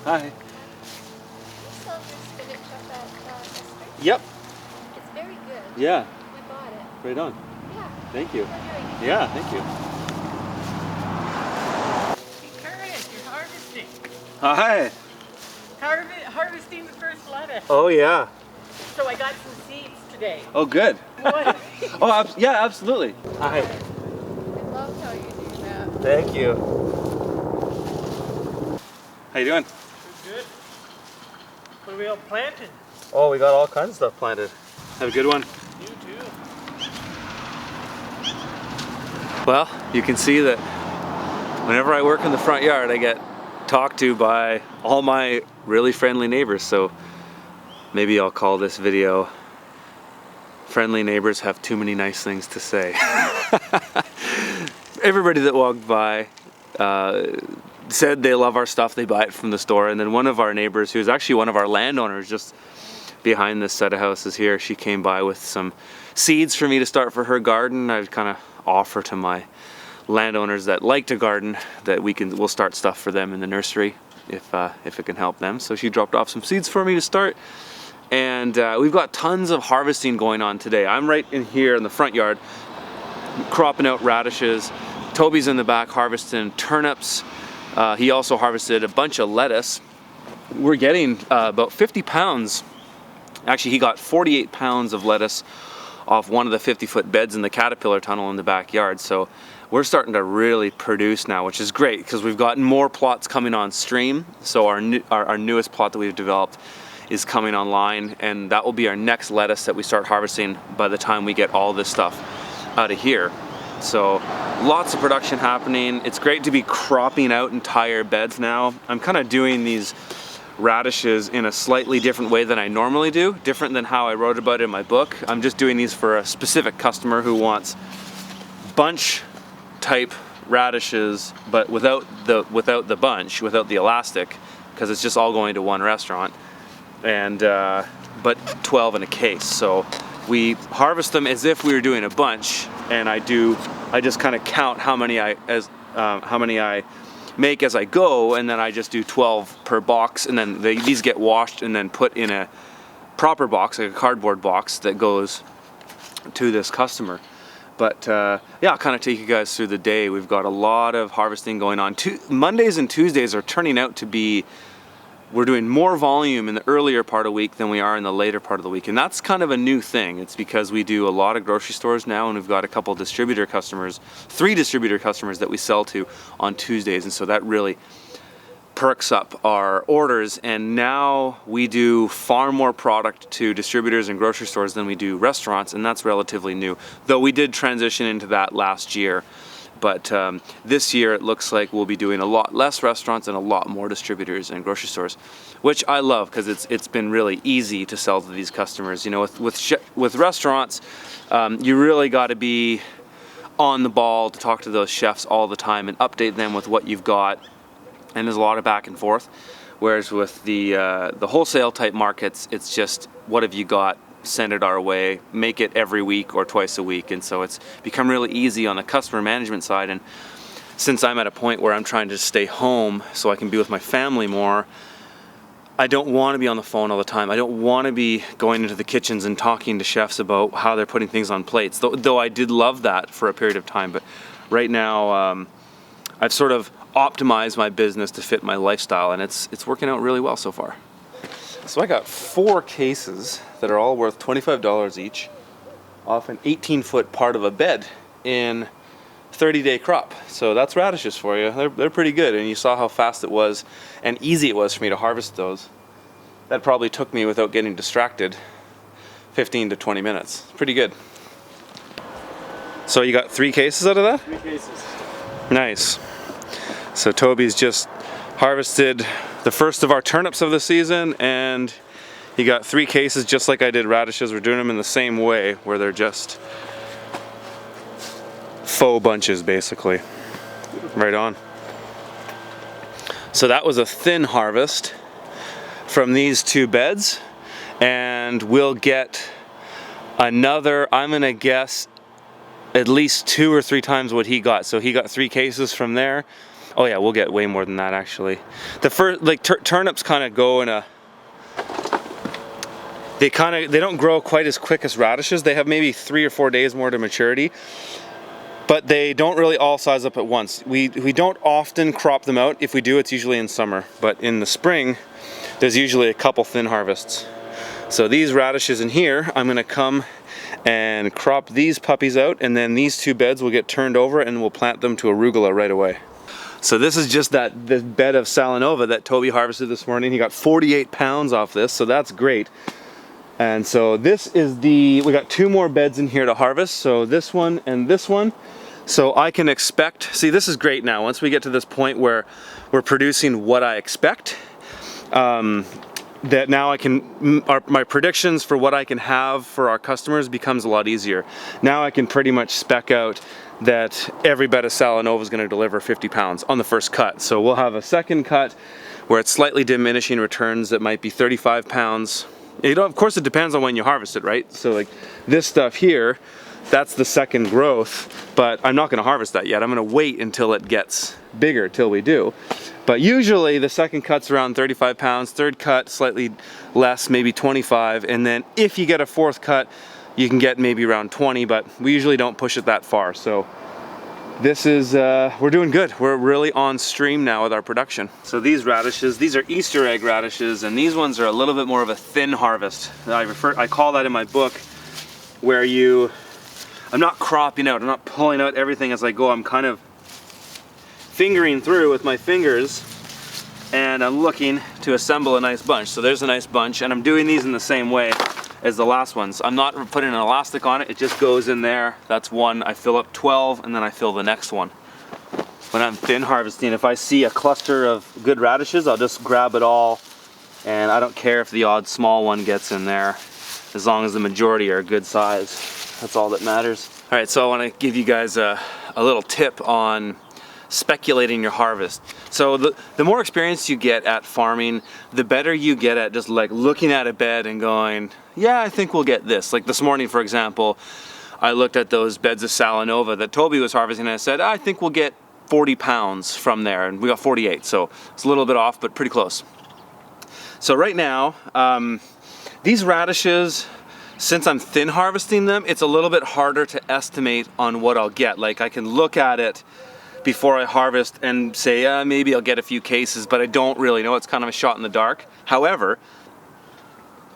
Hi. You sell your spinach at that Esther? Yep. It's very good. Yeah. We bought it. Right on. Yeah. Thank you. How are you doing? Yeah, thank you. Hey, Curtis, you're harvesting. Hi. Harvesting the first lettuce. Oh, yeah. So I got some seeds today. Oh, good. What? Oh, yeah, absolutely. Hi. I love how you do that. Thank you. How you doing? Good. What are we all planting? Oh, we got all kinds of stuff planted. Have a good one. You too. Well, you can see that whenever I work in the front yard, I get talked to by all my really friendly neighbors. So maybe I'll call this video "Friendly Neighbors Have Too Many Nice Things to Say." Everybody that walked by said they love our stuff, they buy it from the store. And then one of our neighbors, who's actually one of our landowners just behind this set of houses here, she came by with some seeds for me to start for her garden. I would kind of offer to my landowners that like to garden that we'll start stuff for them in the nursery if it can help them. So she dropped off some seeds for me to start, and we've got tons of harvesting going on today. I'm right in here in the front yard cropping out radishes. Toby's in the back harvesting turnips. He also harvested a bunch of lettuce. We're getting about 50 pounds. Actually, he got 48 pounds of lettuce off one of the 50-foot beds in the caterpillar tunnel in the backyard. So we're starting to really produce now, which is great because we've got more plots coming on stream. So our newest plot that we've developed is coming online, and that will be our next lettuce that we start harvesting by the time we get all this stuff out of here. So lots of production happening. It's great to be cropping out entire beds now. I'm kind of doing these radishes in a slightly different way than I normally do, different than how I wrote about it in my book. I'm just doing these for a specific customer who wants bunch type radishes, but without the bunch, without the elastic, because it's just all going to one restaurant, and but 12 in a case. So we harvest them as if we were doing a bunch, and I just kind of count how many I make as I go, and then I just do 12 per box, and then these get washed and then put in a proper box, like a cardboard box that goes to this customer. But yeah, I'll kind of take you guys through the day. We've got a lot of harvesting going on. Mondays and Tuesdays are turning out to be, we're doing more volume in the earlier part of the week than we are in the later part of the week. And that's kind of a new thing. It's because we do a lot of grocery stores now, and we've got a couple distributor customers, 3 distributor customers that we sell to on Tuesdays. And so that really perks up our orders. And now we do far more product to distributors and grocery stores than we do restaurants. And that's relatively new, though we did transition into that last year. But this year it looks like we'll be doing a lot less restaurants and a lot more distributors and grocery stores, which I love because it's been really easy to sell to these customers. You know, with restaurants, you really got to be on the ball to talk to those chefs all the time and update them with what you've got, and there's a lot of back and forth. Whereas with the wholesale type markets, it's just what have you got? Send it our way, make it every week or twice a week. And so it's become really easy on the customer management side. And since I'm at a point where I'm trying to stay home so I can be with my family more, I don't want to be on the phone all the time. I don't want to be going into the kitchens and talking to chefs about how they're putting things on plates, though I did love that for a period of time. But right now I've sort of optimized my business to fit my lifestyle, and it's working out really well so far. So I got 4 cases that are all worth $25 each off an 18-foot part of a bed in 30-day crop. So that's radishes for you. They're pretty good, and you saw how fast it was and easy it was for me to harvest those. That probably took me, without getting distracted, 15 to 20 minutes. Pretty good. So you got 3 cases out of that? 3 cases. Nice. So Toby's just harvested the first of our turnips of the season, and he got 3 cases just like I did radishes. We're doing them in the same way, where they're just faux bunches basically. Right on. So that was a thin harvest from these 2 beds, and we'll get another, I'm gonna guess, at least 2 or 3 times what he got. So he got 3 cases from there. Oh yeah, we'll get way more than that actually. The first, like turnips kind of go in a, they don't grow quite as quick as radishes. They have maybe 3 or 4 days more to maturity, but they don't really all size up at once. We don't often crop them out. If we do, it's usually in summer, but in the spring, there's usually a couple thin harvests. So these radishes in here, I'm gonna come and crop these puppies out, and then these 2 beds will get turned over and we'll plant them to arugula right away. So this is just the bed of Salanova that Toby harvested this morning. He got 48 pounds off this, so that's great. And so this is we got 2 more beds in here to harvest, so this one and this one. So I can expect, see, this is great now. Once we get to this point where we're producing what I expect, that now I can, my predictions for what I can have for our customers becomes a lot easier. Now I can pretty much spec out that every bed of Salanova is going to deliver 50 pounds on the first cut. So we'll have a second cut where it's slightly diminishing returns that might be 35 pounds. You know, of course it depends on when you harvest it, right? So like this stuff here, that's the second growth, but I'm not going to harvest that yet. I'm going to wait until it gets bigger, till we do. But usually the second cut's around 35 pounds, third cut slightly less, maybe 25, and then if you get a fourth cut, you can get maybe around 20, but we usually don't push it that far. So this is, we're doing good. We're really on stream now with our production. So these radishes, these are Easter egg radishes, and these ones are a little bit more of a thin harvest. I call that in my book, where I'm not cropping out, I'm not pulling out everything as I go. I'm kind of fingering through with my fingers, and I'm looking to assemble a nice bunch. So there's a nice bunch, and I'm doing these in the same way as the last ones. I'm not putting an elastic on it, it just goes in there. That's one, I fill up 12, and then I fill the next one. When I'm thin harvesting, if I see a cluster of good radishes, I'll just grab it all, and I don't care if the odd small one gets in there, as long as the majority are a good size. That's all that matters. All right, so I want to give you guys a little tip on speculating your harvest. So the more experience you get at farming, the better you get at just like looking at a bed and going, yeah, I think we'll get this. Like this morning, for example, I looked at those beds of Salanova that Toby was harvesting, and I said, I think we'll get 40 pounds from there, and we got 48, so it's a little bit off, but pretty close. So right now, these radishes, since I'm thin harvesting them, it's a little bit harder to estimate on what I'll get. Like I can look at it before I harvest and say, maybe I'll get a few cases, but I don't really know. It's kind of a shot in the dark. However,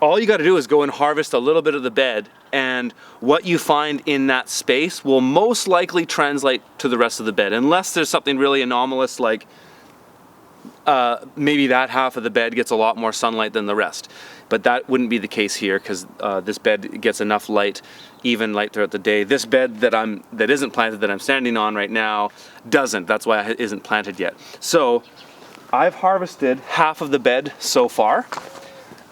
all you got to do is go and harvest a little bit of the bed, and what you find in that space will most likely translate to the rest of the bed, unless there's something really anomalous, like maybe that half of the bed gets a lot more sunlight than the rest. But that wouldn't be the case here, because this bed gets enough light, even light throughout the day. This bed that isn't planted, that I'm standing on right now, doesn't. That's why it isn't planted yet. So I've harvested half of the bed so far,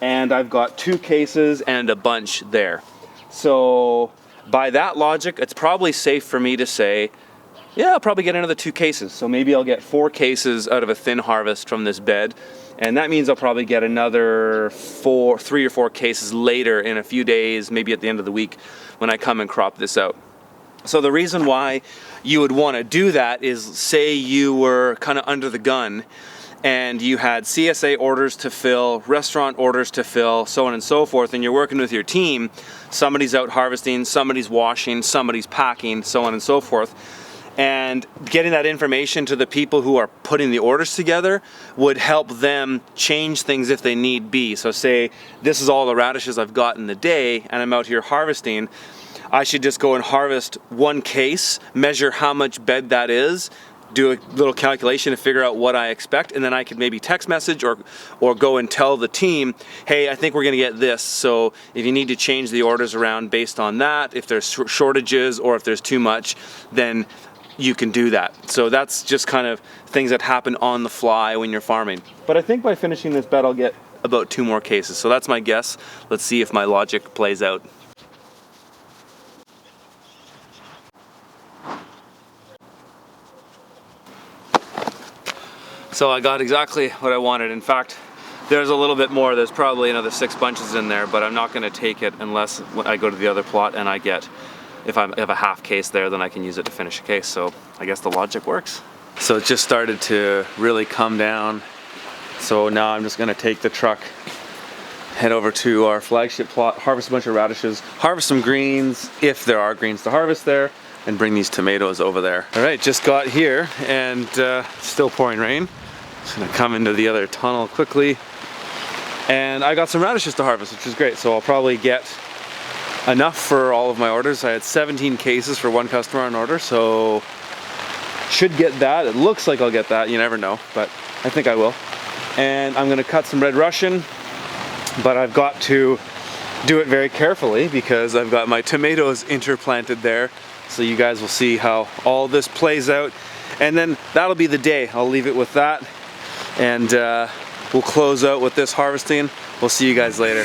and I've got 2 cases and a bunch there. So by that logic, it's probably safe for me to say, yeah, I'll probably get another 2 cases. So maybe I'll get 4 cases out of a thin harvest from this bed. And that means I'll probably get another 3 or 4 cases later in a few days, maybe at the end of the week, when I come and crop this out. So the reason why you would want to do that is, say you were kind of under the gun and you had CSA orders to fill, restaurant orders to fill, so on and so forth, and you're working with your team. Somebody's out harvesting, somebody's washing, somebody's packing, so on and so forth. And getting that information to the people who are putting the orders together would help them change things if they need be. So say this is all the radishes I've got in the day, and I'm out here harvesting. I should just go and harvest 1 case, measure how much bed that is, do a little calculation to figure out what I expect, and then I could maybe text message or go and tell the team, hey, I think we're gonna get this. So if you need to change the orders around based on that, if there's shortages or if there's too much, then you can do that. So that's just kind of things that happen on the fly when you're farming. But I think by finishing this bed, I'll get about 2 more cases. So that's my guess. Let's see if my logic plays out. So I got exactly what I wanted. In fact, there's a little bit more. There's probably another 6 bunches in there, but I'm not gonna take it unless I go to the other plot and I get, if I have a half case there, then I can use it to finish a case. So I guess the logic works. So it just started to really come down. So now I'm just gonna take the truck, head over to our flagship plot, harvest a bunch of radishes, harvest some greens, if there are greens to harvest there, and bring these tomatoes over there. All right, just got here and still pouring rain. Just gonna come into the other tunnel quickly. And I got some radishes to harvest, which is great. So I'll probably get enough for all of my orders. I had 17 cases for one customer on order, so should get that. It looks like I'll get that, you never know, but I think I will. And I'm gonna cut some red Russian, but I've got to do it very carefully because I've got my tomatoes interplanted there. So you guys will see how all this plays out. And then that'll be the day. I'll leave it with that. And we'll close out with this harvesting. We'll see you guys later.